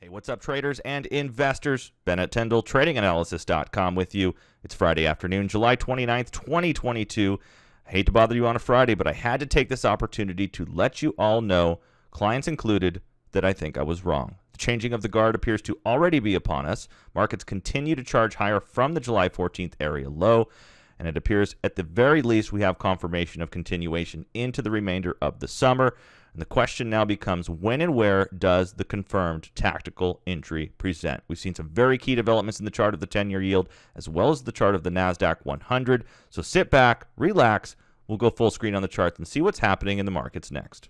Hey, what's up, traders and investors? Ben at Tyndall, tradinganalysis.com with you. It's Friday afternoon, July 29th, 2022. I hate to bother you on a Friday, but I had to take this opportunity to let you all know, clients included, that I think I was wrong. The changing of the guard appears to already be upon us. Markets continue to charge higher from the July 14th area low, and it appears at the very least we have confirmation of continuation into the remainder of the summer. And the question now becomes, when and where does the confirmed tactical entry present? We've seen some very key developments in the chart of the 10-year yield as well as the chart of the Nasdaq 100. So sit back, relax. We'll go full screen on the charts and see what's happening in the markets next.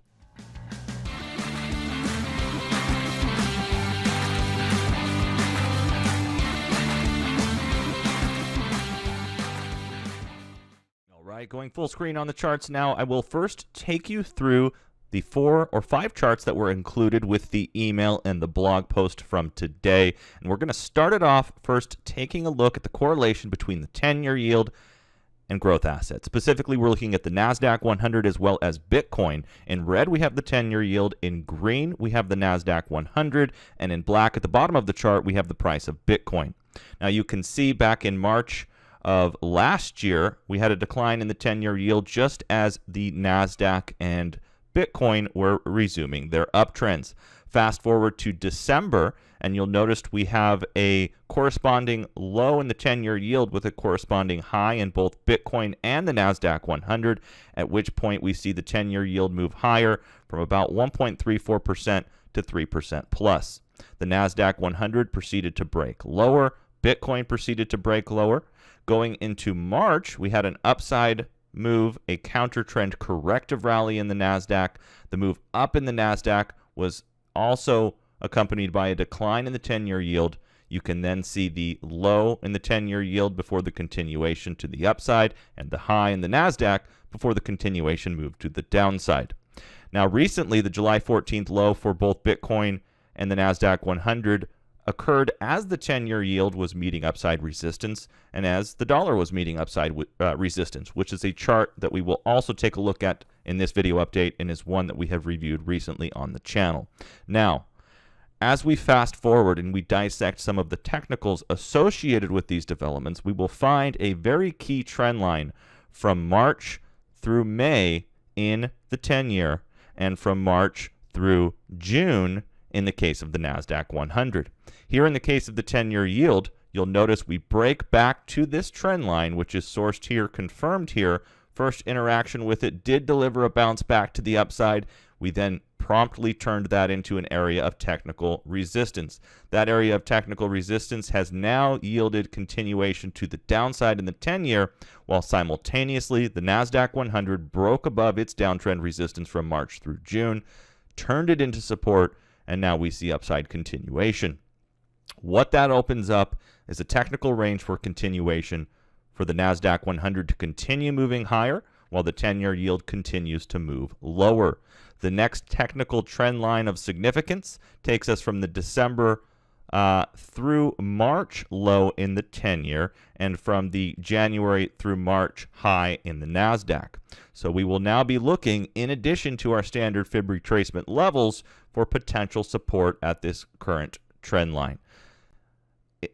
All right, going full screen on the charts now. I will first take you through the 4 or 5 charts that were included with the email and the blog post from today. And we're going to start it off first taking a look at the correlation between the 10-year yield and growth assets. Specifically, we're looking at the Nasdaq 100 as well as Bitcoin. In red, we have the 10-year yield. In green, we have the Nasdaq 100. And in black at the bottom of the chart, we have the price of Bitcoin. Now, you can see back in March of last year, we had a decline in the 10-year yield just as the Nasdaq and Bitcoin were resuming their uptrends. Fast forward to December, and you'll notice we have a corresponding low in the 10-year yield with a corresponding high in both Bitcoin and the Nasdaq 100, at which point we see the 10-year yield move higher from about 1.34% to 3% plus. The Nasdaq 100 proceeded to break lower. Bitcoin proceeded to break lower. Going into March, we had an upside move, a counter trend corrective rally in the Nasdaq. The move up in the Nasdaq was also accompanied by a decline in the 10-year yield. You can then see the low in the 10-year yield before the continuation to the upside, and the high in the Nasdaq before the continuation moved to the downside. Now, recently, the July 14th low for both Bitcoin and the Nasdaq 100 occurred as the 10-year yield was meeting upside resistance and as the dollar was meeting upside resistance, which is a chart that we will also take a look at in this video update and is one that we have reviewed recently on the channel. Now, as we fast forward and we dissect some of the technicals associated with these developments, we will find a very key trend line from March through May in the 10-year and from March through June in the case of the Nasdaq 100. Here in the case of the 10-year yield, you'll notice we break back to this trend line, which is sourced here, confirmed here. First interaction with it did deliver a bounce back to the upside. We then promptly turned that into an area of technical resistance. That area of technical resistance has now yielded continuation to the downside in the 10-year, while simultaneously the Nasdaq 100 broke above its downtrend resistance from March through June, turned it into support, and now we see upside continuation. What that opens up is a technical range for continuation for the Nasdaq 100 to continue moving higher while the 10-year yield continues to move lower. The next technical trend line of significance takes us from the December through March low in the 10-year and from the January through March high in the Nasdaq. So we will now be looking, in addition to our standard fib retracement levels, for potential support at this current trend line.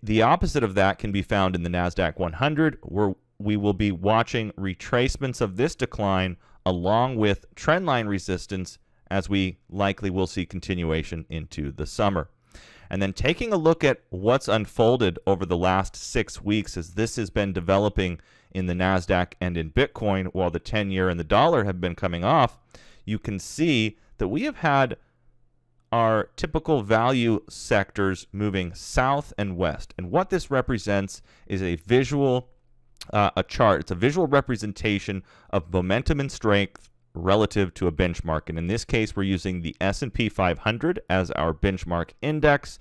The opposite of that can be found in the Nasdaq 100, where we will be watching retracements of this decline along with trendline resistance, as we likely will see continuation into the summer. And then taking a look at what's unfolded over the last 6 weeks as this has been developing in the Nasdaq and in Bitcoin while the 10-year and the dollar have been coming off, you can see that we have had our typical value sectors moving south and west. And what this represents is a visual chart. It's a visual representation of momentum and strength relative to a benchmark. And in this case, we're using the S&P 500 as our benchmark index,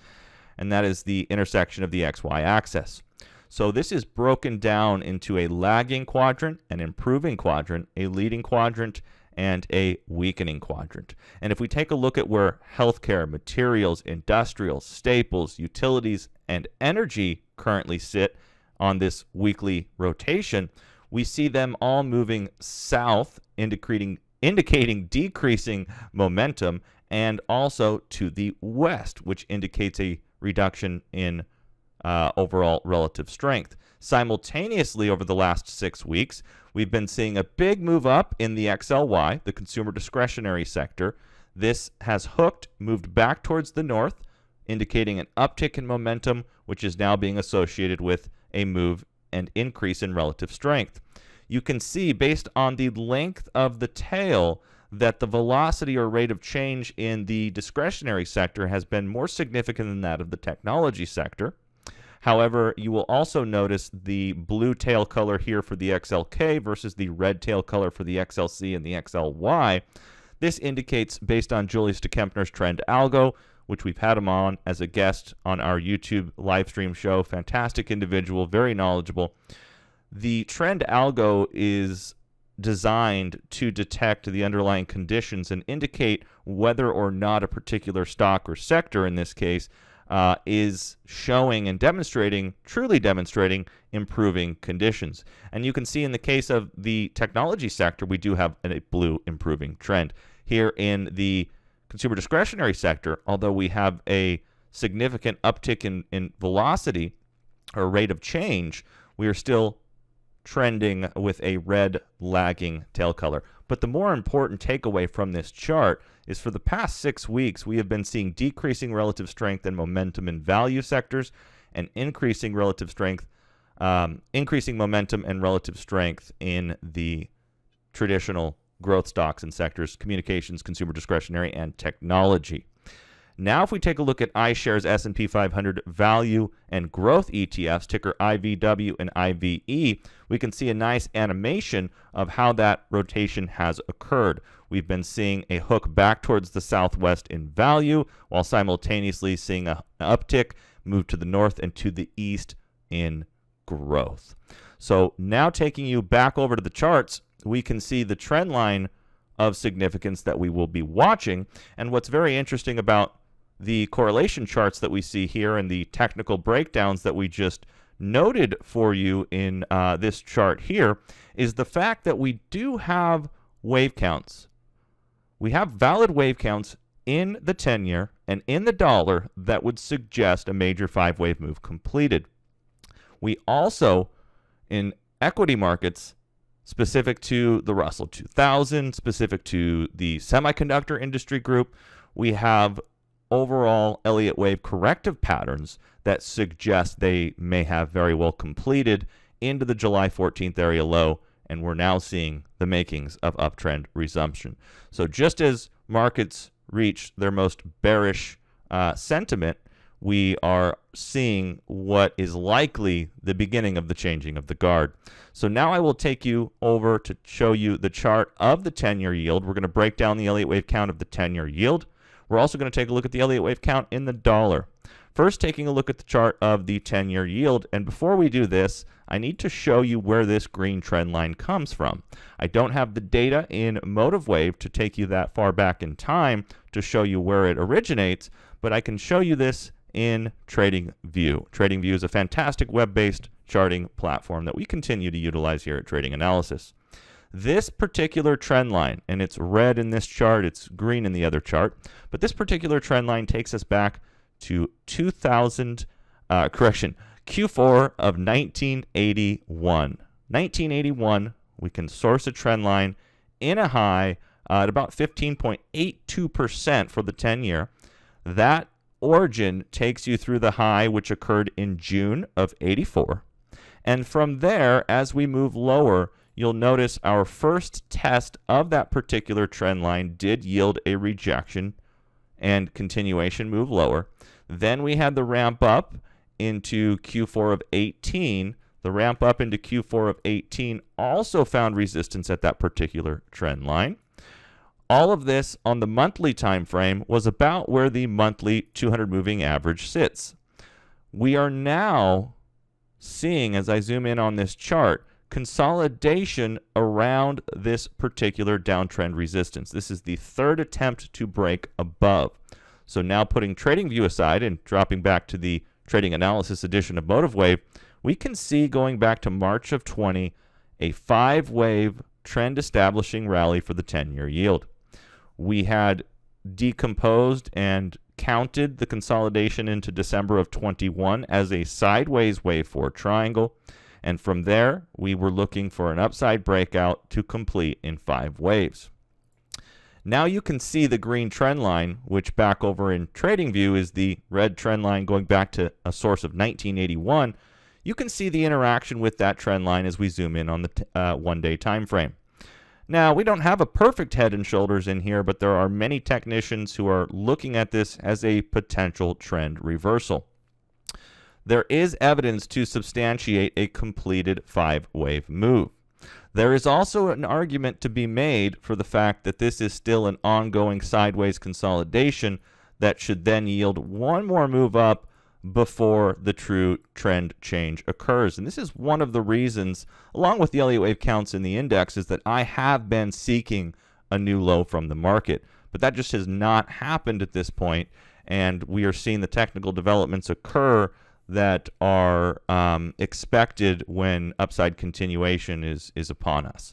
and that is the intersection of the XY axis. So this is broken down into a lagging quadrant, an improving quadrant, a leading quadrant, and a weakening quadrant. And if we take a look at where healthcare, materials, industrials, staples, utilities, and energy currently sit on this weekly rotation, we see them all moving south, indicating decreasing momentum, and also to the west, which indicates a reduction in overall relative strength. Simultaneously, over the last 6 weeks, we've been seeing a big move up in the XLY, the consumer discretionary sector. This has hooked, moved back towards the north, indicating an uptick in momentum, which is now being associated with a move and increase in relative strength. You can see, based on the length of the tail, that the velocity or rate of change in the discretionary sector has been more significant than that of the technology sector. However, you will also notice the blue tail color here for the XLK versus the red tail color for the XLC and the XLY. This indicates, based on Julius de Kempner's trend algo, which we've had him on as a guest on our YouTube live stream show, fantastic individual, very knowledgeable. The trend algo is designed to detect the underlying conditions and indicate whether or not a particular stock or sector, in this case, is showing and demonstrating, truly demonstrating, improving conditions. And you can see in the case of the technology sector, we do have a blue improving trend. Here in the consumer discretionary sector, although we have a significant uptick in velocity or rate of change, we are still trending with a red lagging tail color. But the more important takeaway from this chart is, for the past 6 weeks, we have been seeing decreasing relative strength and momentum in value sectors, and increasing relative strength, increasing momentum and relative strength in the traditional growth stocks and sectors: communications, consumer discretionary, and technology. Now, if we take a look at iShares S&P 500 value and growth ETFs, ticker IVW and IVE, we can see a nice animation of how that rotation has occurred. We've been seeing a hook back towards the southwest in value, while simultaneously seeing an uptick move to the north and to the east in growth. So now, taking you back over to the charts, we can see the trend line of significance that we will be watching. And what's very interesting about the correlation charts that we see here and the technical breakdowns that we just noted for you in this chart here is the fact that we do have wave counts. We have valid wave counts in the 10-year and in the dollar that would suggest a major 5-wave move completed. We also, in equity markets, specific to the Russell 2000, specific to the semiconductor industry group, we have overall Elliott wave corrective patterns that suggest they may have very well completed into the July 14th area low, and we're now seeing the makings of uptrend resumption. So just as markets reach their most bearish sentiment, we are seeing what is likely the beginning of the changing of the guard. So now I will take you over to show you the chart of the 10-year yield. We're going to break down the Elliott wave count of the 10-year yield. We're also going to take a look at the Elliott wave count in the dollar. First, taking a look at the chart of the 10-year yield. And before we do this, I need to show you where this green trend line comes from. I don't have the data in Motive Wave to take you that far back in time to show you where it originates, but I can show you this in TradingView. TradingView is a fantastic web-based charting platform that we continue to utilize here at Trading Analysis. This particular trend line, and it's red in this chart, it's green in the other chart, but this particular trend line takes us back to Q4 of 1981. 1981, we can source a trend line in a high at about 15.82% for the 10-year. That origin takes you through the high, which occurred in June of 84. And from there, as we move lower, you'll notice our first test of that particular trend line did yield a rejection and continuation move lower. Then we had the ramp up into Q4 of 18. The ramp up into Q4 of 18 also found resistance at that particular trend line. All of this on the monthly time frame was about where the monthly 200 moving average sits. We are now seeing, as I zoom in on this chart, consolidation around this particular downtrend resistance. This is the third attempt to break above. So now, putting TradingView aside and dropping back to the Trading Analysis edition of Motive Wave, we can see, going back to March of 20, a 5-wave trend establishing rally for the 10-year yield. We had decomposed and counted the consolidation into December of 21 as a sideways wave 4 triangle. And from there, we were looking for an upside breakout to complete in 5 waves. Now you can see the green trend line, which back over in TradingView is the red trend line going back to a source of 1981. You can see the interaction with that trend line as we zoom in on the one-day time frame. Now, we don't have a perfect head and shoulders in here, but there are many technicians who are looking at this as a potential trend reversal. There is evidence to substantiate a completed 5-wave move. There is also an argument to be made for the fact that this is still an ongoing sideways consolidation that should then yield one more move up before the true trend change occurs. And this is one of the reasons, along with the Elliott wave counts in the index, is that I have been seeking a new low from the market. But that just has not happened at this point, and we are seeing the technical developments occur that are expected when upside continuation is upon us.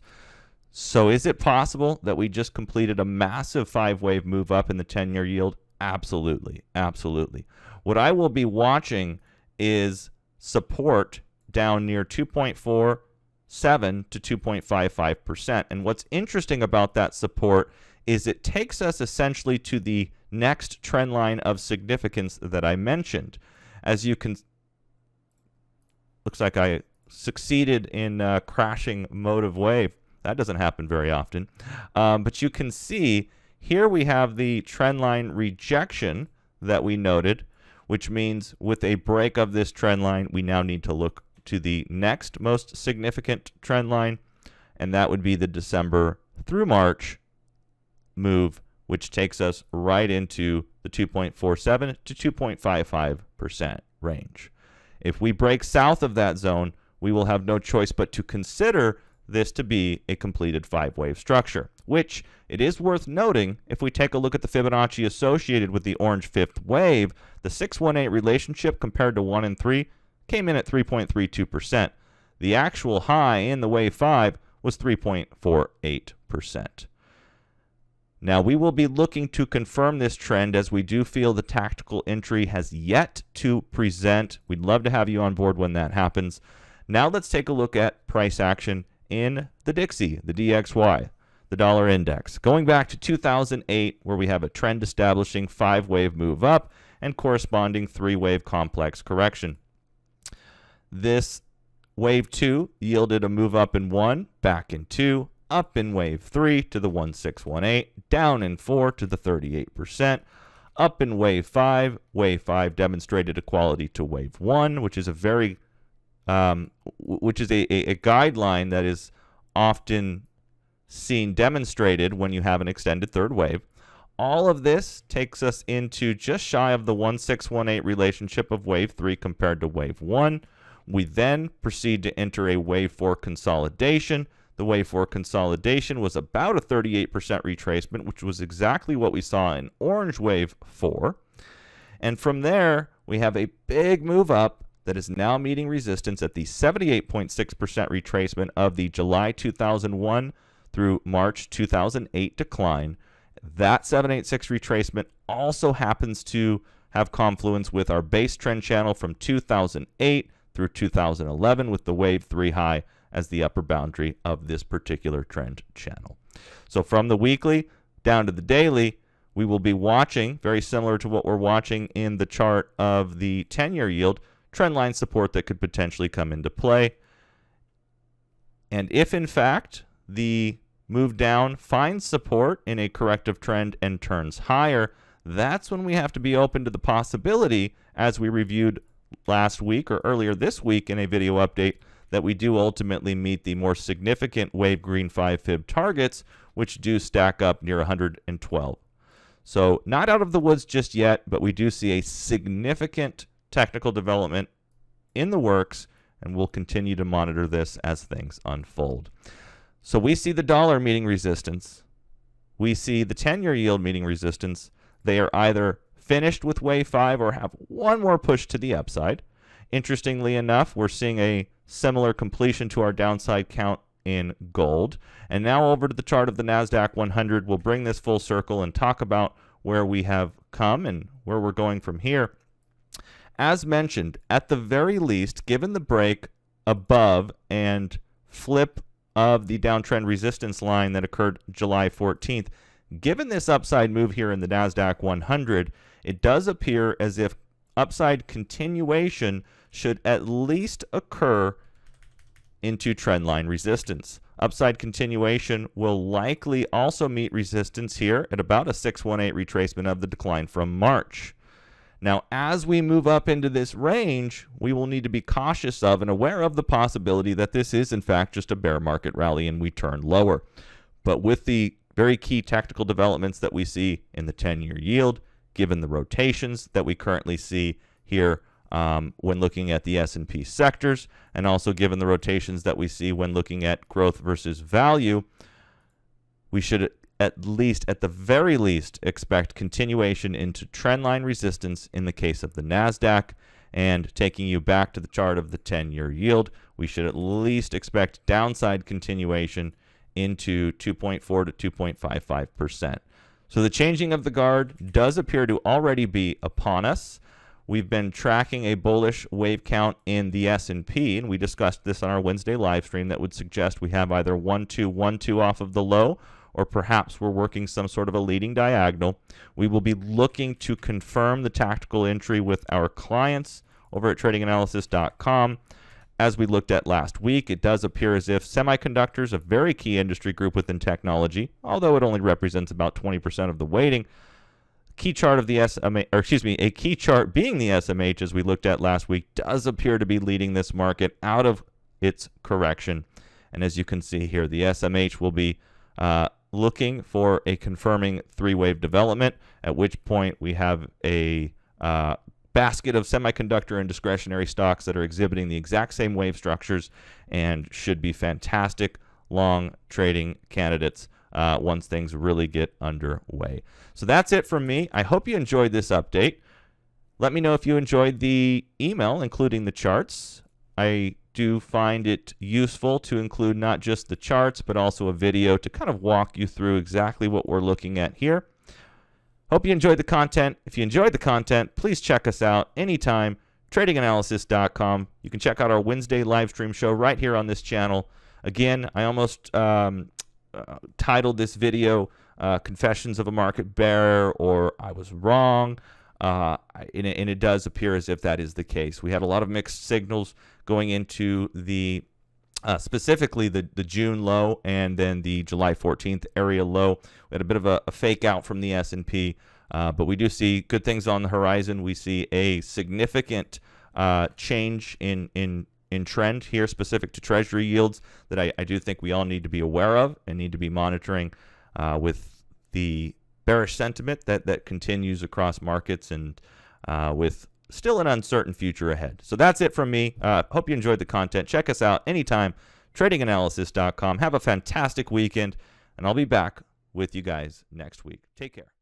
So is it possible that we just completed a massive 5-wave move up in the 10-year yield? Absolutely, absolutely. What I will be watching is support down near 2.47 to 2.55%. And what's interesting about that support is it takes us essentially to the next trend line of significance that I mentioned. As you can, looks like I succeeded in crashing motive wave. That doesn't happen very often. But you can see here we have the trend line rejection that we noted, which means with a break of this trend line, we now need to look to the next most significant trend line, and that would be the December through March move, which takes us right into the 2.47 to 2.55% range. If we break south of that zone, we will have no choice but to consider this to be a completed 5-wave structure, which it is worth noting if we take a look at the Fibonacci associated with the orange 5th wave, the 618 relationship compared to 1 and 3 came in at 3.32%. The actual high in the wave 5 was 3.48%. Now we will be looking to confirm this trend as we do feel the tactical entry has yet to present. We'd love to have you on board when that happens. Now let's take a look at price action in the Dixie, the DXY, the dollar index. Going back to 2008, where we have a trend establishing 5-wave move up and corresponding 3-wave complex correction. This wave 2 yielded a move up in 1, back in 2, up in wave 3 to the 1618, down in 4 to the 38%, up in wave 5. Wave 5 demonstrated equality to wave 1, which is a very a guideline that is often seen demonstrated when you have an extended third wave. All of this takes us into just shy of the 1618 relationship of wave 3 compared to wave 1. We then proceed to enter a wave 4 consolidation. The wave 4 consolidation was about a 38% retracement, which was exactly what we saw in orange wave 4. And from there, we have a big move up that is now meeting resistance at the 78.6% retracement of the July 2001 through March 2008 decline. That 786 retracement also happens to have confluence with our base trend channel from 2008 through 2011 with the wave 3 high as the upper boundary of this particular trend channel. So from the weekly down to the daily, we will be watching, very similar to what we're watching in the chart of the 10-year yield, trendline support that could potentially come into play. And if in fact the move down finds support in a corrective trend and turns higher, that's when we have to be open to the possibility, as we reviewed last week or earlier this week in a video update, that we do ultimately meet the more significant wave green 5 fib targets, which do stack up near 112. So not out of the woods just yet, but we do see a significant technical development in the works, and we'll continue to monitor this as things unfold. So we see the dollar meeting resistance. We see the 10-year yield meeting resistance. They are either finished with wave 5 or have one more push to the upside. Interestingly enough, we're seeing a similar completion to our downside count in gold. And now over to the chart of the Nasdaq 100, we'll bring this full circle and talk about where we have come and where we're going from here. As mentioned, at the very least, given the break above and flip of the downtrend resistance line that occurred July 14th, given this upside move here in the Nasdaq 100, it does appear as if upside continuation should at least occur into trendline resistance. Upside continuation will likely also meet resistance here at about a 618 retracement of the decline from March. Now, as we move up into this range, we will need to be cautious of and aware of the possibility that this is, in fact, just a bear market rally and we turn lower. But with the very key technical developments that we see in the 10-year yield, given the rotations that we currently see here when looking at the S&P sectors, and also given the rotations that we see when looking at growth versus value, we should at the very least, expect continuation into trendline resistance in the case of the Nasdaq. And taking you back to the chart of the 10-year yield, we should at least expect downside continuation into 2.4 to 2.55%. So the changing of the guard does appear to already be upon us. We've been tracking a bullish wave count in the S&P, and we discussed this on our Wednesday live stream that would suggest we have either 1-2-1-2 off of the low, or perhaps we're working some sort of a leading diagonal. We will be looking to confirm the tactical entry with our clients over at tradinganalysis.com. As we looked at last week, it does appear as if semiconductors, a very key industry group within technology, although it only represents about 20% of the weighting, key chart of the a key chart being the SMH, as we looked at last week, does appear to be leading this market out of its correction. And as you can see here, the SMH will be looking for a confirming three-wave development, at which point we have a basket of semiconductor and discretionary stocks that are exhibiting the exact same wave structures and should be fantastic long trading candidates once things really get underway. So that's it from me. I hope you enjoyed this update. Let me know if you enjoyed the email, including the charts. I do find it useful to include not just the charts, but also a video to kind of walk you through exactly what we're looking at here. Hope you enjoyed the content. If you enjoyed the content, please check us out anytime, tradinganalysis.com. You can check out our Wednesday live stream show right here on this channel. Again, I almost titled this video Confessions of a Market Bear, or I was wrong. And it does appear as if that is the case. We had a lot of mixed signals going into the specifically the June low and then the July 14th area low. We had a bit of a fake out from the S&P, but we do see good things on the horizon. We see a significant change in trend here specific to Treasury yields that I do think we all need to be aware of and need to be monitoring with the bearish sentiment that continues across markets and with still an uncertain future ahead. So that's it from me. Hope you enjoyed the content. Check us out anytime, tradinganalysis.com. Have a fantastic weekend, and I'll be back with you guys next week. Take care.